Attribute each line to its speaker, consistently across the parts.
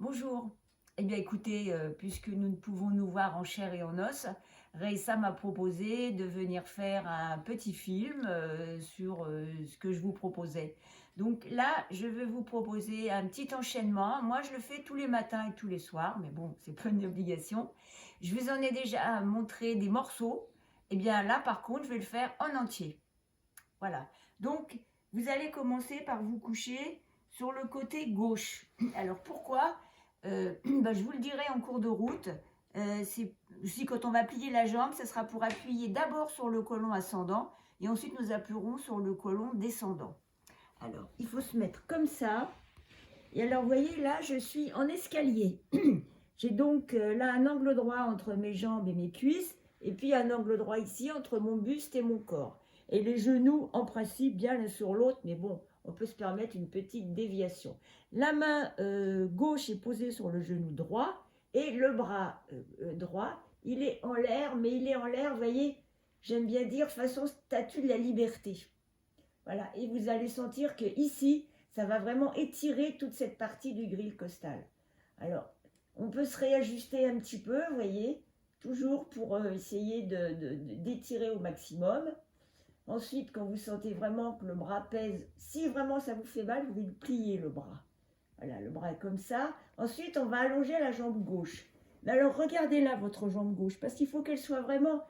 Speaker 1: Bonjour. Eh bien, écoutez, puisque nous ne pouvons nous voir en chair et en os, Raissa m'a proposé de venir faire un petit film sur ce que je vous proposais. Donc là, je vais vous proposer un petit enchaînement. Moi, je le fais tous les matins et tous les soirs, mais bon, c'est pas une obligation. Je vous en ai déjà montré des morceaux. Eh bien, là, par contre, je vais le faire en entier. Voilà. Donc, vous allez commencer par vous coucher sur le côté gauche. Alors, pourquoi Je vous le dirai en cours de route. C'est aussi quand on va plier la jambe, ça sera pour appuyer d'abord sur le côlon ascendant et ensuite nous appuierons sur le côlon descendant. Alors, il faut se mettre comme ça. Et alors, vous voyez, là, je suis en escalier. J'ai donc là un angle droit entre mes jambes et mes cuisses, et puis un angle droit ici entre mon buste et mon corps. Et les genoux, en principe, bien l'un sur l'autre, mais bon, on peut se permettre une petite déviation. La main gauche est posée sur le genou droit, et le bras droit, il est en l'air, mais il est en l'air, vous voyez, j'aime bien dire, façon statue de la liberté. Voilà, et vous allez sentir que ici, ça va vraiment étirer toute cette partie du grille costal. Alors, on peut se réajuster un petit peu, vous voyez, toujours pour essayer d'étirer au maximum. Ensuite, quand vous sentez vraiment que le bras pèse, si vraiment ça vous fait mal, vous pouvez plier le bras. Voilà, le bras est comme ça. Ensuite, on va allonger la jambe gauche. Mais alors, regardez là votre jambe gauche, parce qu'il faut qu'elle soit vraiment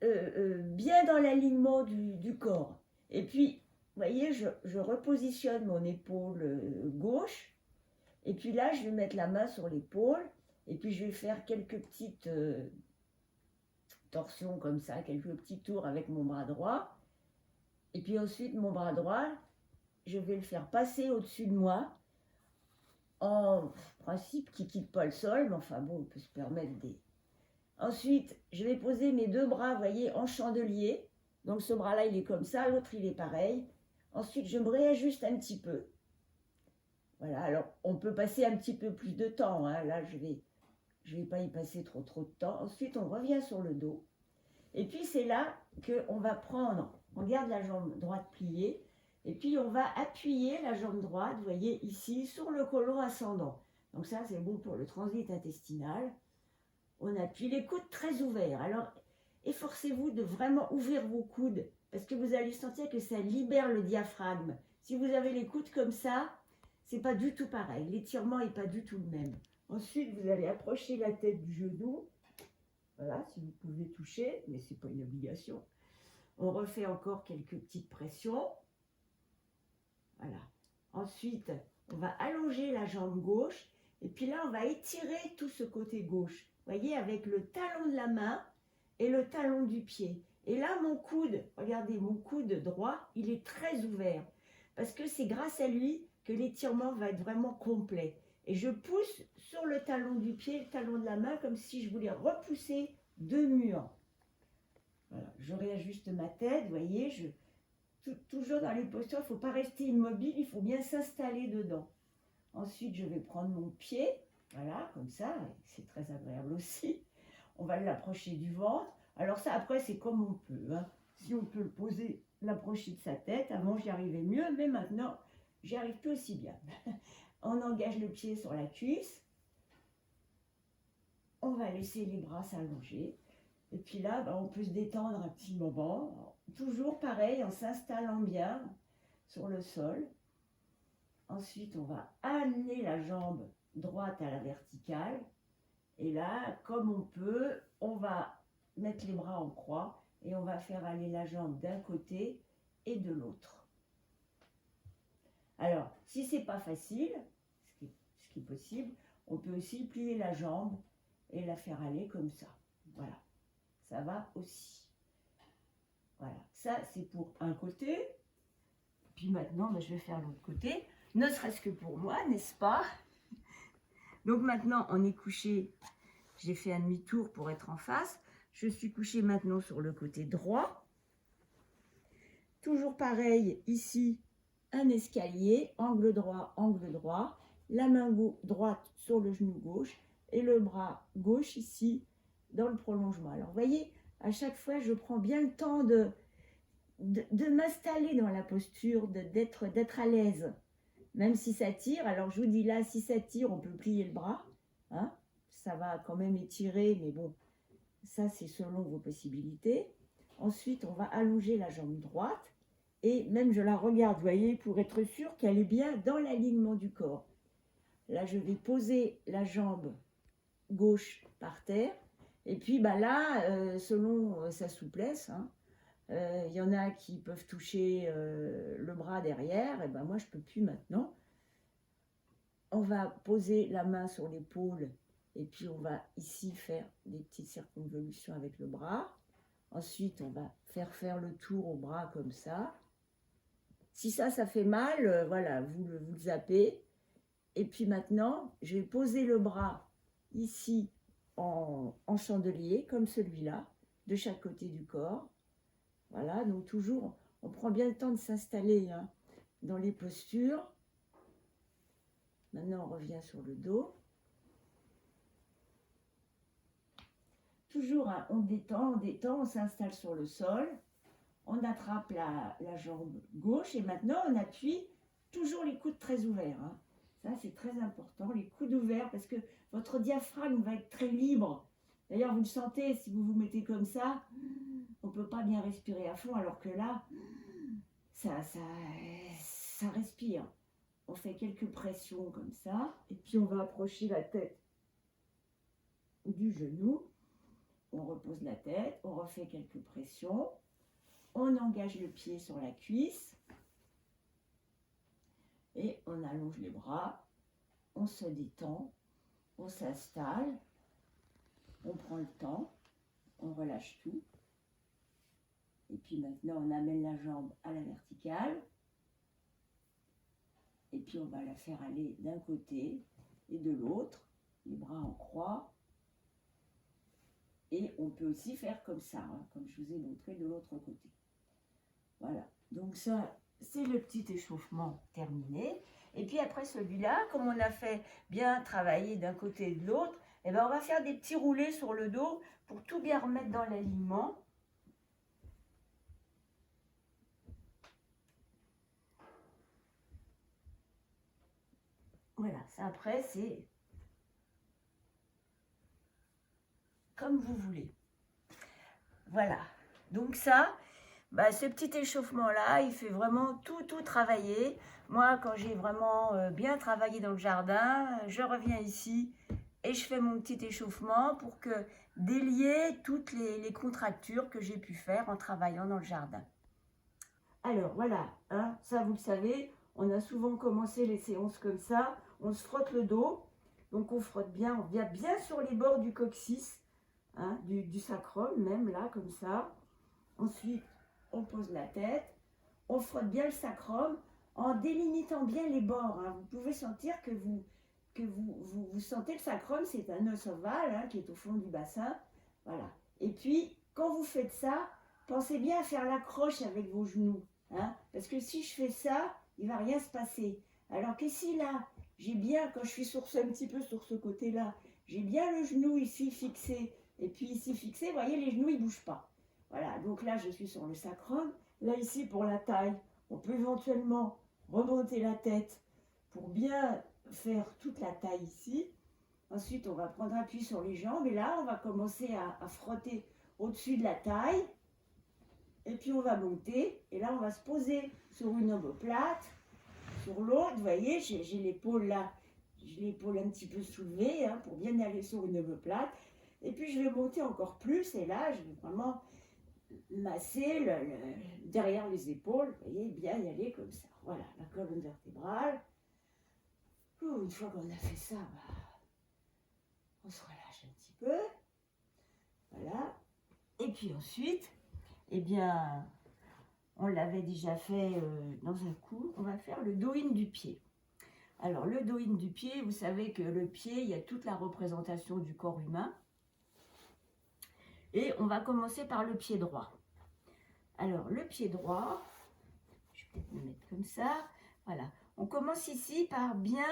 Speaker 1: bien dans l'alignement du corps. Et puis, vous voyez, je repositionne mon épaule gauche. Et puis là, je vais mettre la main sur l'épaule. Et puis, je vais faire quelques petites torsions comme ça, quelques petits tours avec mon bras droit. Et puis ensuite, mon bras droit, je vais le faire passer au-dessus de moi. En principe, qui ne quitte pas le sol, mais enfin bon, on peut se permettre des... Ensuite, je vais poser mes deux bras, vous voyez, en chandelier. Donc ce bras-là, il est comme ça, l'autre, il est pareil. Ensuite, je me réajuste un petit peu. Voilà, alors on peut passer un petit peu plus de temps. Hein. Là, je vais pas y passer trop de temps. Ensuite, on revient sur le dos. Et puis, c'est là qu'on va prendre, on garde la jambe droite pliée. Et puis, on va appuyer la jambe droite, vous voyez, ici, sur le côlon ascendant. Donc ça, c'est bon pour le transit intestinal. On appuie les coudes très ouverts. Alors, efforcez-vous de vraiment ouvrir vos coudes parce que vous allez sentir que ça libère le diaphragme. Si vous avez les coudes comme ça, c'est pas du tout pareil. L'étirement n'est pas du tout le même. Ensuite, vous allez approcher la tête du genou. Voilà, si vous pouvez toucher, mais c'est pas une obligation. On refait encore quelques petites pressions. Voilà. Ensuite, on va allonger la jambe gauche. Et puis là, on va étirer tout ce côté gauche. Vous voyez, avec le talon de la main et le talon du pied. Et là, mon coude, regardez, mon coude droit, il est très ouvert. Parce que c'est grâce à lui que l'étirement va être vraiment complet. Et je pousse sur le talon du pied, le talon de la main, comme si je voulais repousser deux murs. Voilà, je réajuste ma tête, vous voyez, toujours dans les postures, il ne faut pas rester immobile, il faut bien s'installer dedans. Ensuite, je vais prendre mon pied, voilà, comme ça, c'est très agréable aussi. On va l'approcher du ventre. Alors ça, après, c'est comme on peut. Hein. Si on peut le poser, l'approcher de sa tête, avant j'y arrivais mieux, mais maintenant, j'y arrive plus aussi bien. On engage le pied sur la cuisse. On va laisser les bras s'allonger. Et puis là, on peut se détendre un petit moment. Toujours pareil, en s'installant bien sur le sol. Ensuite, on va amener la jambe droite à la verticale. Et là, comme on peut, on va mettre les bras en croix et on va faire aller la jambe d'un côté et de l'autre. Alors, si ce n'est pas facile, ce qui est possible, on peut aussi plier la jambe et la faire aller comme ça. Voilà, ça va aussi. Voilà, ça c'est pour un côté. Puis maintenant, je vais faire l'autre côté, ne serait-ce que pour moi, n'est-ce pas? Donc maintenant, on est couché, j'ai fait un demi-tour pour être en face. Je suis couchée maintenant sur le côté droit. Toujours pareil, ici, un escalier, angle droit, la main droite sur le genou gauche et le bras gauche ici, dans le prolongement. Alors, vous voyez, à chaque fois, je prends bien le temps de m'installer dans la posture, d'être à l'aise. même si ça tire. Alors je vous dis là, si ça tire, on peut plier le bras, hein, ça va quand même étirer, mais bon, ça c'est selon vos possibilités. Ensuite, on va allonger la jambe droite, et même je la regarde, vous voyez, pour être sûr qu'elle est bien dans l'alignement du corps. Là, je vais poser la jambe gauche par terre, et puis bah là, selon sa souplesse, hein, y en a qui peuvent toucher le bras derrière, et ben moi je peux plus maintenant. On va poser la main sur l'épaule, et puis on va ici faire des petites circonvolutions avec le bras. Ensuite, on va faire le tour au bras comme ça. Si ça fait mal, voilà, vous le zappez. Et puis maintenant, je vais poser le bras ici en chandelier, comme celui-là, de chaque côté du corps. Voilà, donc toujours, on prend bien le temps de s'installer hein, dans les postures. Maintenant, on revient sur le dos. Toujours, hein, on détend, on s'installe sur le sol. On attrape la jambe gauche et maintenant, on appuie toujours les coudes très ouverts. Hein. Ça, c'est très important, les coudes ouverts, parce que votre diaphragme va être très libre. D'ailleurs, vous le sentez, si vous vous mettez comme ça, on ne peut pas bien respirer à fond, alors que là, ça respire. On fait quelques pressions comme ça, et puis on va approcher la tête du genou. On repose la tête, on refait quelques pressions. On engage le pied sur la cuisse. Et on allonge les bras. On se détend. On s'installe. On prend le temps. On relâche tout. Et puis maintenant, on amène la jambe à la verticale. Et puis on va la faire aller d'un côté et de l'autre. Les bras en croix. Et on peut aussi faire comme ça, hein, comme je vous ai montré de l'autre côté. Voilà, donc ça, c'est le petit échauffement terminé. Et puis après celui-là, comme on a fait bien travailler d'un côté et de l'autre, eh ben on va faire des petits roulés sur le dos pour tout bien remettre dans l'alignement. Voilà, ça après c'est comme vous voulez. Voilà, donc ça, bah, ce petit échauffement-là, il fait vraiment tout travailler. Moi, quand j'ai vraiment bien travaillé dans le jardin, je reviens ici et je fais mon petit échauffement pour que délier toutes les contractures que j'ai pu faire en travaillant dans le jardin. Alors voilà, hein, ça vous le savez, on a souvent commencé les séances comme ça, on se frotte le dos, donc on frotte bien, on vient bien sur les bords du coccyx, hein, du sacrum même là comme ça. Ensuite, on pose la tête, on frotte bien le sacrum en délimitant bien les bords. Hein. Vous pouvez sentir que vous sentez le sacrum, c'est un os ovale hein, qui est au fond du bassin. Voilà. Et puis, quand vous faites ça, pensez bien à faire l'accroche avec vos genoux. Hein, parce que si je fais ça, il ne va rien se passer. Alors que si là, j'ai bien, quand je suis un petit peu sur ce côté-là, j'ai bien le genou ici fixé, et puis ici fixé, vous voyez, les genoux, ils ne bougent pas. Voilà, donc là, je suis sur le sacrum. Là, ici, pour la taille, on peut éventuellement remonter la tête pour bien faire toute la taille ici. Ensuite, on va prendre appui sur les jambes. Et là, on va commencer à frotter au-dessus de la taille. Et puis, on va monter. Et là, on va se poser sur une omoplate. Sur l'autre, vous voyez, j'ai l'épaule là. J'ai l'épaule un petit peu soulevée hein, pour bien aller sur une omoplate. Et puis, je vais monter encore plus. Et là, je vais vraiment masser derrière les épaules, vous voyez, bien y aller comme ça. Voilà, la colonne vertébrale. Une fois qu'on a fait ça, bah, on se relâche un petit peu. Voilà. Et puis ensuite, eh bien, on l'avait déjà fait dans un coup, on va faire le do-in du pied. Alors, le do-in du pied, vous savez que le pied, il y a toute la représentation du corps humain. Et on va commencer par le pied droit. Alors, le pied droit, je vais peut-être me mettre comme ça. Voilà. On commence ici par bien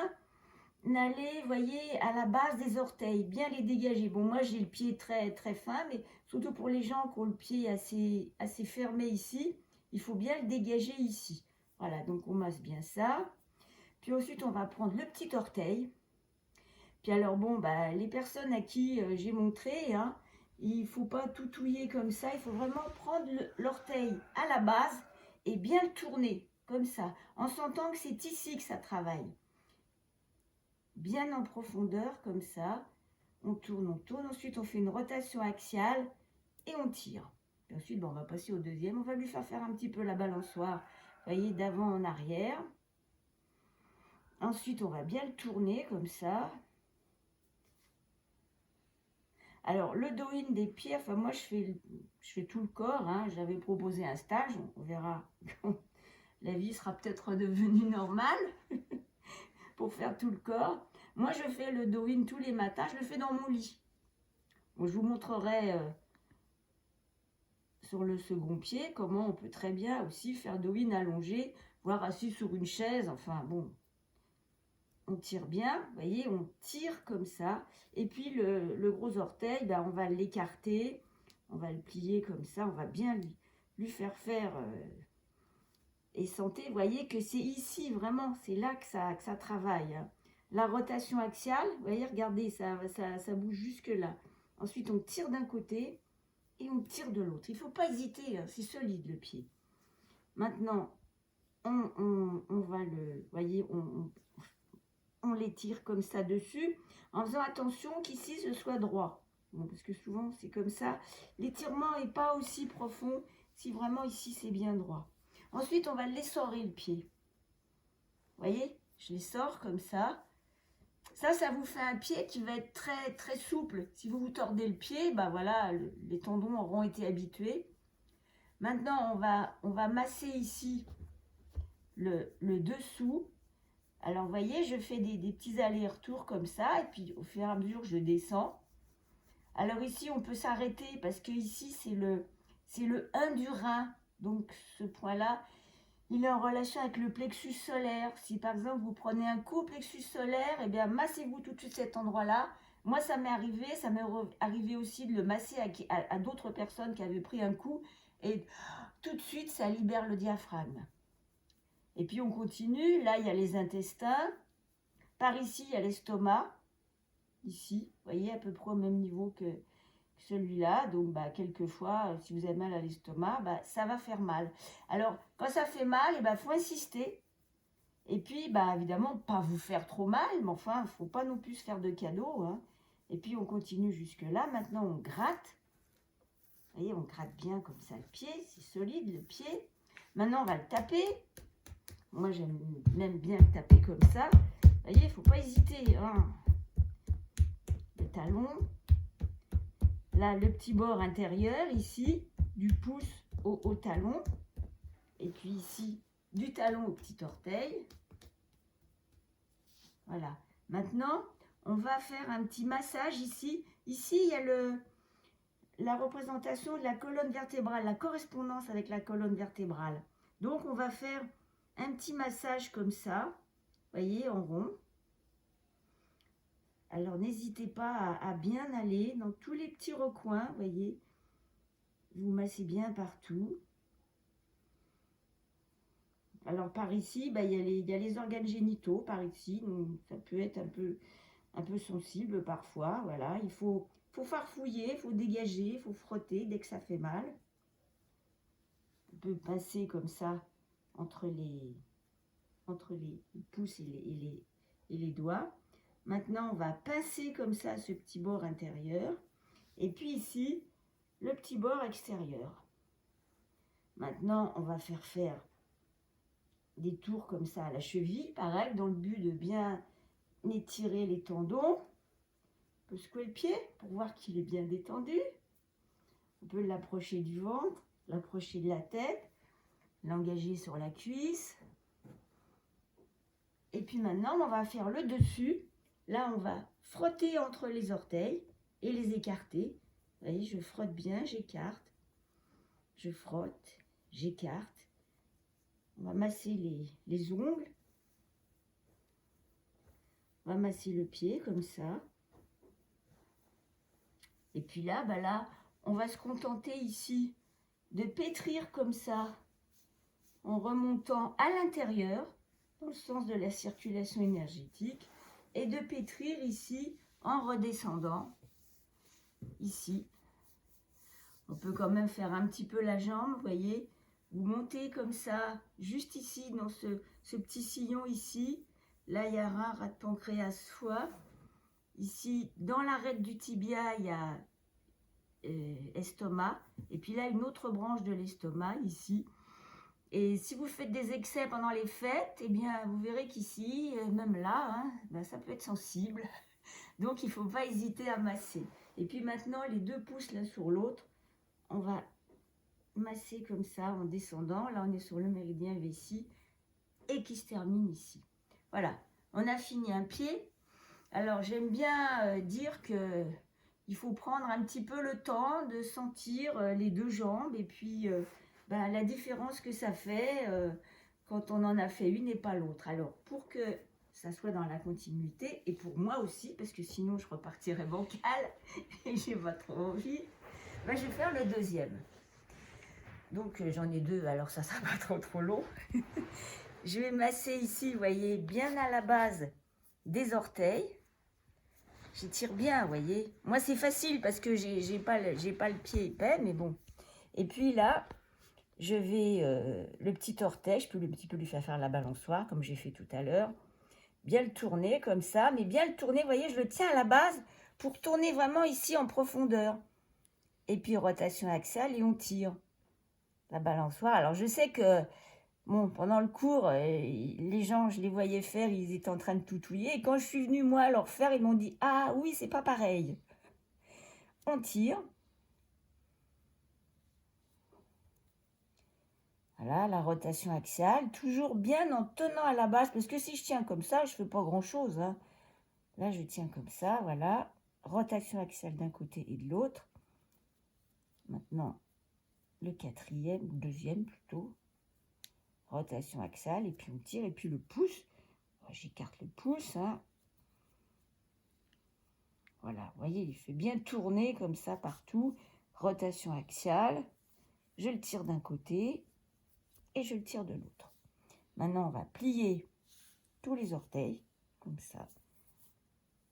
Speaker 1: aller, vous voyez, à la base des orteils, bien les dégager. Bon, moi, j'ai le pied très fin, mais surtout pour les gens qui ont le pied assez fermé ici, il faut bien le dégager ici. Voilà, donc on masse bien ça. Puis ensuite, on va prendre le petit orteil. Puis alors, bon, bah, les personnes à qui j'ai montré, hein, il ne faut pas tout touiller comme ça. Il faut vraiment prendre l'orteil à la base et bien le tourner, comme ça, en sentant que c'est ici que ça travaille. Bien en profondeur, comme ça. On tourne, on tourne. Ensuite, on fait une rotation axiale et on tire. Puis ensuite, bon, on va passer au deuxième. On va lui faire un petit peu la balançoire, vous voyez, d'avant en arrière. Ensuite, on va bien le tourner comme ça. Alors, le do-in des pieds, enfin moi, je fais tout le corps. Hein. J'avais proposé un stage, on verra quand la vie sera peut-être redevenue normale pour faire tout le corps. Moi, je fais le do-in tous les matins, je le fais dans mon lit. Bon, je vous montrerai sur le second pied comment on peut très bien aussi faire do-in allongé, voire assis sur une chaise. Enfin, bon, on tire bien, vous voyez, on tire comme ça. Et puis le gros orteil, ben, on va l'écarter, on va le plier comme ça, on va bien lui faire faire. Et sentez, vous voyez que c'est ici vraiment, c'est là que ça travaille. Hein. La rotation axiale, vous voyez, regardez, ça bouge jusque là. Ensuite, on tire d'un côté et on tire de l'autre. Il ne faut pas hésiter, hein, c'est solide le pied. Maintenant, on va le, voyez, on l'étire comme ça dessus, en faisant attention qu'ici ce soit droit. Bon, parce que souvent c'est comme ça. L'étirement n'est pas aussi profond si vraiment ici c'est bien droit. Ensuite, on va l'essorer le pied. Vous voyez, je l'essore comme ça. Ça vous fait un pied qui va être très, très souple. Si vous vous tordez le pied, ben voilà, les tendons auront été habitués. Maintenant, on va masser ici le dessous. Alors, vous voyez, je fais des petits allers-retours comme ça, et puis au fur et à mesure, je descends. Alors ici, on peut s'arrêter parce que ici, c'est le 1 du rein. Donc, ce point-là, il est en relation avec le plexus solaire. Si, par exemple, vous prenez un coup au plexus solaire, eh bien, massez-vous tout de suite cet endroit-là. Moi, ça m'est arrivé aussi de le masser à d'autres personnes qui avaient pris un coup. Et tout de suite, ça libère le diaphragme. Et puis, on continue. Là, il y a les intestins. Par ici, il y a l'estomac. Ici, vous voyez, à peu près au même niveau que celui-là. Donc, bah, quelquefois, si vous avez mal à l'estomac, bah, ça va faire mal. Alors, quand ça fait mal, il faut insister. Et puis, bah, évidemment, pas vous faire trop mal, mais enfin, il ne faut pas non plus se faire de cadeaux. Hein. Et puis, on continue jusque-là. Maintenant, on gratte. Vous voyez, on gratte bien comme ça le pied. C'est solide, le pied. Maintenant, on va le taper. Moi, j'aime même bien le taper comme ça. Vous voyez, il ne faut pas hésiter. Hein. Le talon. Là, le petit bord intérieur, ici, du pouce au talon. Et puis ici, du talon au petit orteil. Voilà. Maintenant, on va faire un petit massage ici. Ici, il y a la représentation de la colonne vertébrale, la correspondance avec la colonne vertébrale. Donc, on va faire un petit massage comme ça, vous voyez, en rond. Alors, n'hésitez pas à bien aller dans tous les petits recoins, vous voyez. Vous massez bien partout. Alors, par ici, bah, il y a les organes génitaux, par ici. Donc, ça peut être un peu sensible parfois, voilà. Il faut farfouiller, il faut dégager, il faut frotter dès que ça fait mal. On peut passer comme ça entre les pouces et les doigts. Maintenant, on va pincer comme ça ce petit bord intérieur. Et puis ici, le petit bord extérieur. Maintenant, on va faire des tours comme ça à la cheville, pareil, dans le but de bien étirer les tendons. On peut secouer le pied pour voir qu'il est bien détendu. On peut l'approcher du ventre, l'approcher de la tête, l'engager sur la cuisse. Et puis maintenant, on va faire le dessus. Là, on va frotter entre les orteils et les écarter. Vous voyez, je frotte bien, j'écarte. Je frotte, j'écarte. On va masser les ongles. On va masser le pied comme ça. Et puis là, on va se contenter ici de pétrir comme ça, en remontant à l'intérieur. dans le sens de la circulation énergétique et de pétrir ici en redescendant. Ici, on peut quand même faire un petit peu la jambe, vous voyez. Vous montez comme ça, juste ici, dans ce petit sillon ici. Là, il y a rein, rate pancréas, foie. Ici, dans l'arête du tibia, il y a estomac. Et puis là, une autre branche de l'estomac, ici. Et si vous faites des excès pendant les fêtes, eh bien, vous verrez qu'ici, même là, hein, ben, ça peut être sensible. Donc, il ne faut pas hésiter à masser. Et puis maintenant, les 2 pouces l'un sur l'autre, on va masser comme ça en descendant. Là, on est sur le méridien vessie et qui se termine ici. Voilà, on a fini un pied. Alors, j'aime bien dire que il faut prendre un petit peu le temps de sentir les 2 jambes et puis ben, la différence que ça fait quand on en a fait une et pas l'autre. Alors, pour que ça soit dans la continuité, et pour moi aussi, parce que sinon je repartirais bancale et j'ai pas trop envie, ben, je vais faire le deuxième. Donc j'en ai 2, alors ça sera pas trop long. Je vais masser ici, vous voyez, bien à la base des orteils. J'étire bien, vous voyez. Moi, c'est facile parce que j'ai pas le pied épais, mais bon. Et puis là, je vais le petit orteil, je peux un petit peu lui faire la balançoire, comme j'ai fait tout à l'heure. Bien le tourner comme ça, mais bien le tourner, vous voyez, je le tiens à la base pour tourner vraiment ici en profondeur. Et puis rotation axiale et on tire la balançoire. Alors, je sais que bon, pendant le cours, les gens, je les voyais faire, ils étaient en train de toutouiller. Et quand je suis venue, moi, leur faire, ils m'ont dit « Ah oui, c'est pas pareil ». On tire. Voilà, la rotation axiale. Toujours bien en tenant à la base. Parce que si je tiens comme ça, je ne fais pas grand-chose. Hein. Là, je tiens comme ça, voilà. Rotation axiale d'un côté et de l'autre. Maintenant, le quatrième, ou deuxième plutôt. Rotation axiale, et puis on tire, et puis le pouce. J'écarte le pouce, hein. Voilà, vous voyez, il fait bien tourner comme ça partout. Rotation axiale. Je le tire d'un côté et je le tire de l'autre. Maintenant, on va plier tous les orteils, comme ça.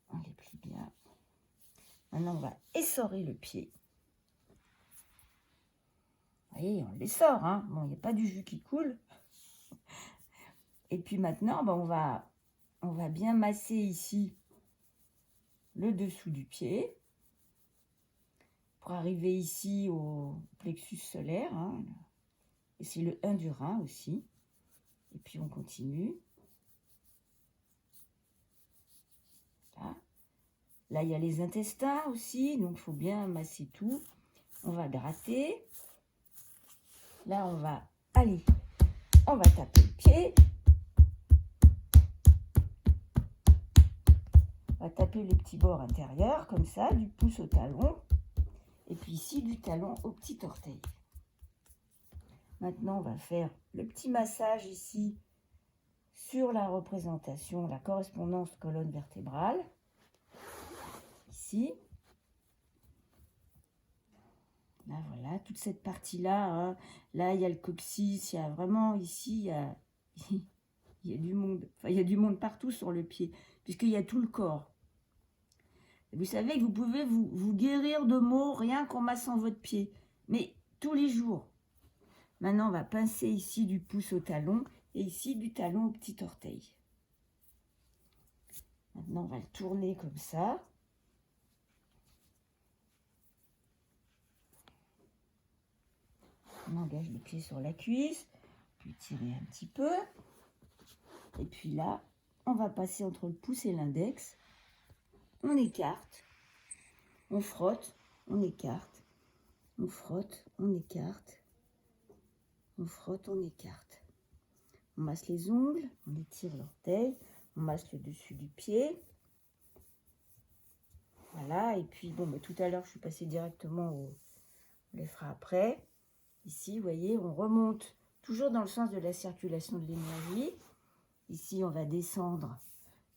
Speaker 1: On les plie bien. Maintenant, on va essorer le pied. Vous voyez, on l'essore, hein. Bon, il n'y a pas du jus qui coule. Et puis maintenant, ben, on va bien masser ici le dessous du pied pour arriver ici au plexus solaire. Hein. Et c'est le 1 du rein aussi. Et puis on continue. Là, là il y a les intestins aussi, donc il faut bien masser tout. On va gratter. Là, on va aller, on va taper le pied. On va taper les petits bords intérieurs, comme ça, du pouce au talon. Et puis ici, du talon au petit orteil. Maintenant, on va faire le petit massage ici sur la représentation, la correspondance colonne vertébrale. Ici. Là, voilà, toute cette partie-là. Hein. Là, il y a le coccyx, il y a vraiment ici, il y a du monde. Enfin, il y a du monde partout sur le pied, puisqu'il y a tout le corps. Vous savez que vous pouvez vous guérir de maux rien qu'en massant votre pied, mais tous les jours. Maintenant, on va pincer ici du pouce au talon et ici du talon au petit orteil. Maintenant, on va le tourner comme ça. On engage le pied sur la cuisse, puis tirer un petit peu. Et puis là, on va passer entre le pouce et l'index. On écarte, on frotte, on écarte, on frotte, on écarte, on frotte, on écarte. On masse les ongles, on étire l'orteil, on masse le dessus du pied. Voilà, et puis bon, tout à l'heure, je suis passée directement on les fera après. Ici, vous voyez, on remonte toujours dans le sens de la circulation de l'énergie. Ici, on va descendre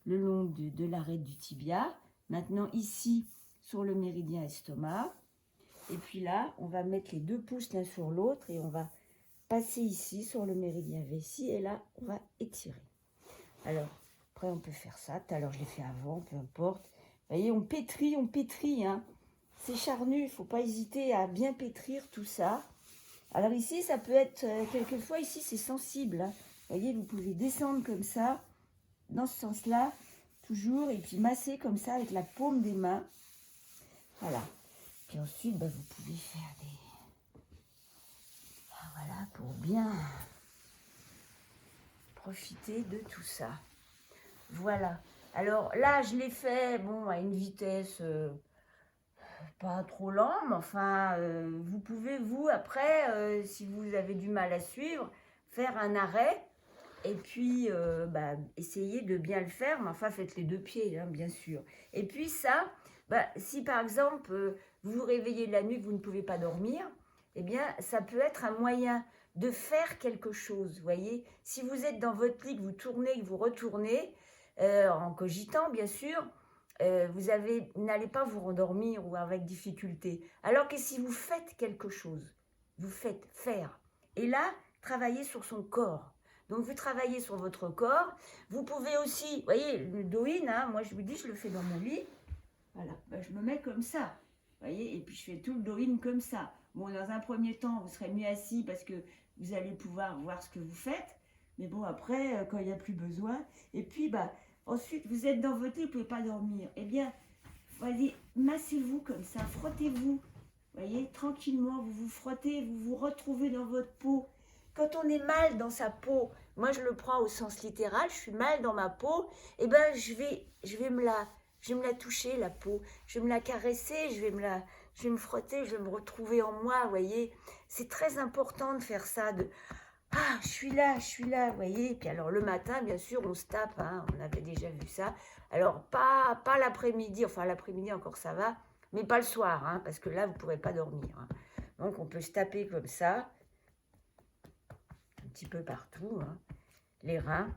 Speaker 1: le long de l'arête du tibia. Maintenant, ici, sur le méridien estomac. Et puis là, on va mettre les 2 pouces l'un sur l'autre et on va passer ici sur le méridien vessie. Et là, on va étirer. Alors, après, on peut faire ça. Tout à l'heure, je l'ai fait avant, peu importe. Vous voyez, on pétrit, hein. C'est charnu, il ne faut pas hésiter à bien pétrir tout ça. Alors ici, ça peut être, quelquefois, ici, c'est sensible, hein. Vous voyez, vous pouvez descendre comme ça, dans ce sens-là, toujours, et puis masser comme ça avec la paume des mains. Voilà. Puis ensuite, bah, vous pouvez faire des... Ah, voilà, pour bien profiter de tout ça. Voilà. Alors là, je l'ai fait, bon, à une vitesse pas trop lente, mais enfin, vous pouvez, vous, après, si vous avez du mal à suivre, faire un arrêt et puis bah, essayez de bien le faire, mais enfin, faites les deux pieds, hein, bien sûr. Et puis ça, bah, si par exemple, vous vous réveillez la nuit, que vous ne pouvez pas dormir, eh bien, ça peut être un moyen de faire quelque chose, vous voyez. Si vous êtes dans votre lit, que vous tournez, que vous retournez, en cogitant, bien sûr, vous n'allez pas vous rendormir ou avec difficulté. Alors que si vous faites quelque chose, vous faites faire. Et là, travaillez sur son corps. Donc, vous travaillez sur votre corps. Vous pouvez aussi, vous voyez, le do-in, hein, moi je vous dis, je le fais dans mon lit. Voilà, ben, je me mets comme ça. Vous voyez, et puis je fais tout le do-in comme ça. Bon, dans un premier temps, vous serez mieux assis parce que vous allez pouvoir voir ce que vous faites. Mais bon, après, quand il n'y a plus besoin. Et puis, bah, ensuite, vous êtes dans votre lit, vous ne pouvez pas dormir. Eh bien, voyez, massez-vous comme ça, frottez-vous. Voyez, tranquillement, vous vous frottez, vous vous retrouvez dans votre peau. Quand on est mal dans sa peau, moi je le prends au sens littéral, je suis mal dans ma peau, eh ben je vais me la toucher la peau, je vais me la caresser, je vais me frotter, je vais me retrouver en moi, voyez. C'est très important de faire ça, de ah, je suis là, vous voyez. Et puis alors le matin, bien sûr, on se tape, hein, on avait déjà vu ça. Alors pas l'après-midi, enfin l'après-midi encore ça va, mais pas le soir, hein, parce que là, vous ne pourrez pas dormir, hein. Donc on peut se taper comme ça, un petit peu partout, hein, les reins.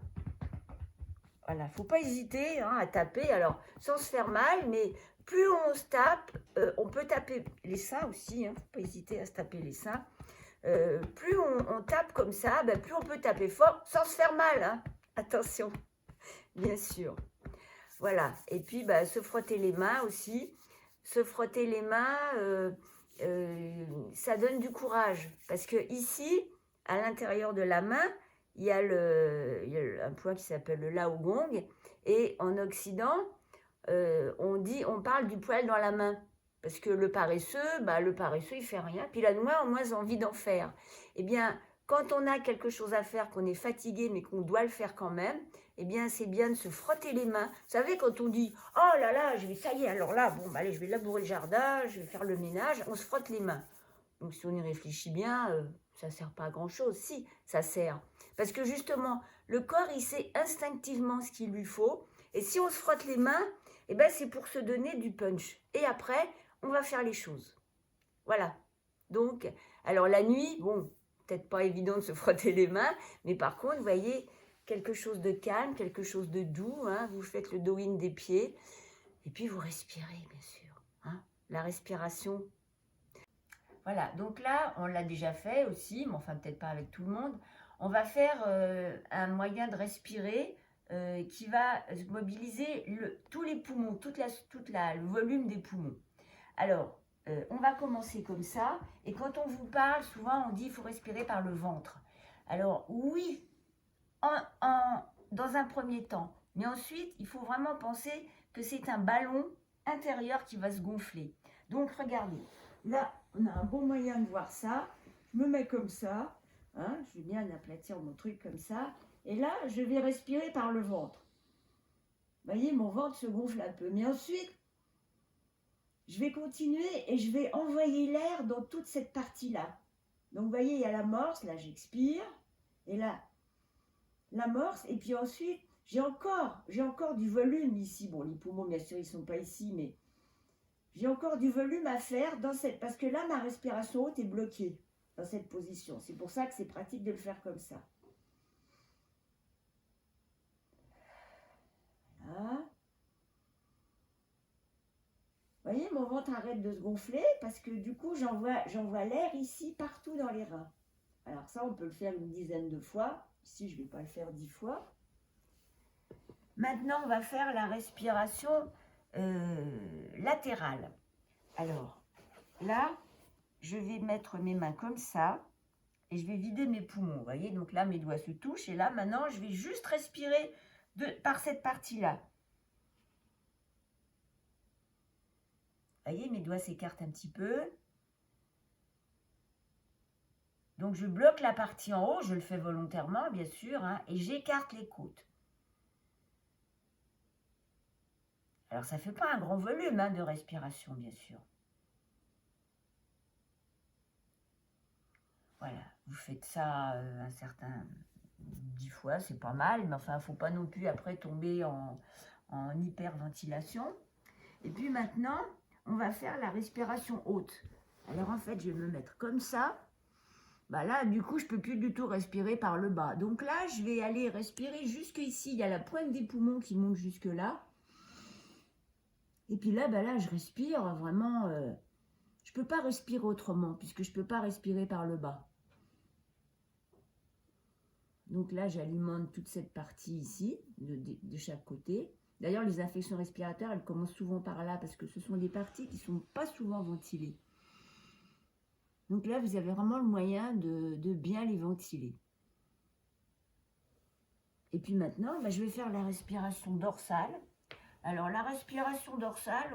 Speaker 1: Voilà, il ne faut pas hésiter, hein, à taper, alors sans se faire mal, mais plus on se tape, on peut taper les seins aussi, il ne faut pas hésiter à se taper les seins. Plus on tape comme ça, ben, plus on peut taper fort sans se faire mal, hein. Attention, bien sûr. Voilà, et puis bah, se frotter les mains aussi. Se frotter les mains, ça donne du courage. Parce que ici, à l'intérieur de la main, il y a un point qui s'appelle le Laogong. Et en Occident, on parle du poil dans la main. Parce que le paresseux, il fait rien. Puis il a de moins en moins envie d'en faire. Eh bien, quand on a quelque chose à faire, qu'on est fatigué, mais qu'on doit le faire quand même, eh bien, c'est bien de se frotter les mains. Vous savez, quand on dit « Oh là là, ça y est, alors là, bon, bah, allez, je vais labourer le jardin, je vais faire le ménage », on se frotte les mains. Donc, si on y réfléchit bien, ça ne sert pas à grand-chose. Si, ça sert. Parce que justement, le corps, il sait instinctivement ce qu'il lui faut. Et si on se frotte les mains, eh ben, c'est pour se donner du punch. Et après, on va faire les choses. Voilà. Donc, alors la nuit, bon, peut-être pas évident de se frotter les mains, mais par contre, vous voyez, quelque chose de calme, quelque chose de doux, hein, vous faites le do-in des pieds, et puis vous respirez, bien sûr, hein, la respiration. Voilà, donc là, on l'a déjà fait aussi, mais enfin peut-être pas avec tout le monde. On va faire un moyen de respirer qui va mobiliser tous les poumons, le volume des poumons. Alors, on va commencer comme ça, et quand on vous parle, souvent on dit qu'il faut respirer par le ventre. Alors oui, dans un premier temps, mais ensuite, il faut vraiment penser que c'est un ballon intérieur qui va se gonfler. Donc regardez, là, on a un bon moyen de voir ça. Je me mets comme ça, hein, je vais bien aplatir mon truc comme ça, et là, je vais respirer par le ventre. Vous voyez, mon ventre se gonfle un peu, mais ensuite, je vais continuer et je vais envoyer l'air dans toute cette partie-là. Donc, vous voyez, il y a l'amorce, là, j'expire. Et là, l'amorce. Et puis ensuite, j'ai encore du volume ici. Bon, les poumons, bien sûr, ils ne sont pas ici, mais j'ai encore du volume à faire parce que là, ma respiration haute est bloquée dans cette position. C'est pour ça que c'est pratique de le faire comme ça. Voilà. Vous voyez, mon ventre arrête de se gonfler parce que du coup, j'envoie l'air ici, partout dans les reins. Alors ça, on peut le faire une dizaine de fois. Ici, je ne vais pas le faire 10 fois. Maintenant, on va faire la respiration latérale. Alors, là, je vais mettre mes mains comme ça et je vais vider mes poumons. Vous voyez, donc là, mes doigts se touchent. Et là, maintenant, je vais juste respirer par cette partie-là. Vous voyez, mes doigts s'écartent un petit peu. Donc, je bloque la partie en haut. Je le fais volontairement, bien sûr, hein, et j'écarte les côtes. Alors, ça ne fait pas un grand volume de respiration, bien sûr. Voilà, vous faites ça un certain 10 fois, c'est pas mal, mais enfin, il ne faut pas non plus après tomber en hyperventilation. Et puis maintenant, on va faire la respiration haute. Alors en fait, je vais me mettre comme ça. Bah là, du coup, je ne peux plus du tout respirer par le bas. Donc là, je vais aller respirer jusque ici. Il y a la pointe des poumons qui monte jusque là. Et puis là, bah là, je respire vraiment. Je ne peux pas respirer autrement, puisque je ne peux pas respirer par le bas. Donc là, j'alimente toute cette partie ici, de chaque côté. D'ailleurs, les infections respiratoires, elles commencent souvent par là, parce que ce sont des parties qui ne sont pas souvent ventilées. Donc là, vous avez vraiment le moyen de bien les ventiler. Et puis maintenant, bah, je vais faire la respiration dorsale. Alors, la respiration dorsale,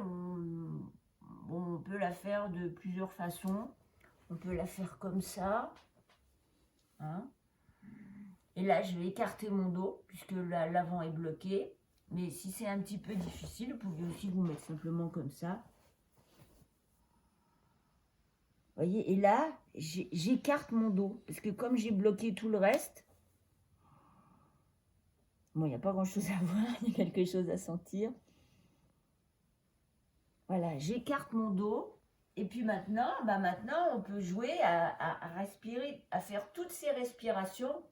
Speaker 1: on peut la faire de plusieurs façons. On peut la faire comme ça. Hein. Et là, je vais écarter mon dos, puisque l'avant est bloqué. Mais si c'est un petit peu difficile, vous pouvez aussi vous mettre simplement comme ça. Vous voyez, et là, j'écarte mon dos, parce que comme j'ai bloqué tout le reste, bon, il n'y a pas grand-chose à voir, il y a quelque chose à sentir. Voilà, j'écarte mon dos. Et puis maintenant, on peut jouer à respirer, à faire toutes ces respirations.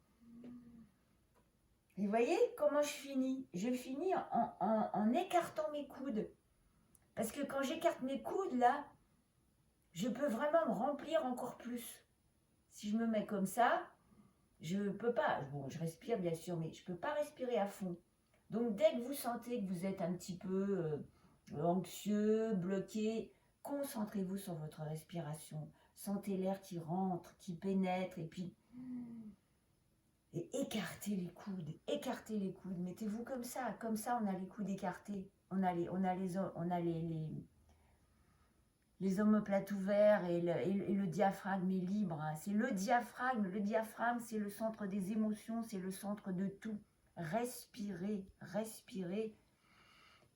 Speaker 1: Et vous voyez comment je finis? Je finis en écartant mes coudes. Parce que quand j'écarte mes coudes, là, je peux vraiment me remplir encore plus. Si je me mets comme ça, je ne peux pas. Bon, je respire bien sûr, mais je ne peux pas respirer à fond. Donc, dès que vous sentez que vous êtes un petit peu anxieux, bloqué, concentrez-vous sur votre respiration. Sentez l'air qui rentre, qui pénètre, et puis écartez les coudes, écartez les coudes. Mettez-vous comme ça on a les coudes écartés, on a les omoplates ouverts et le diaphragme est libre. C'est le diaphragme c'est le centre des émotions, c'est le centre de tout. Respirez, respirez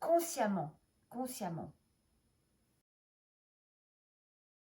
Speaker 1: consciemment, consciemment.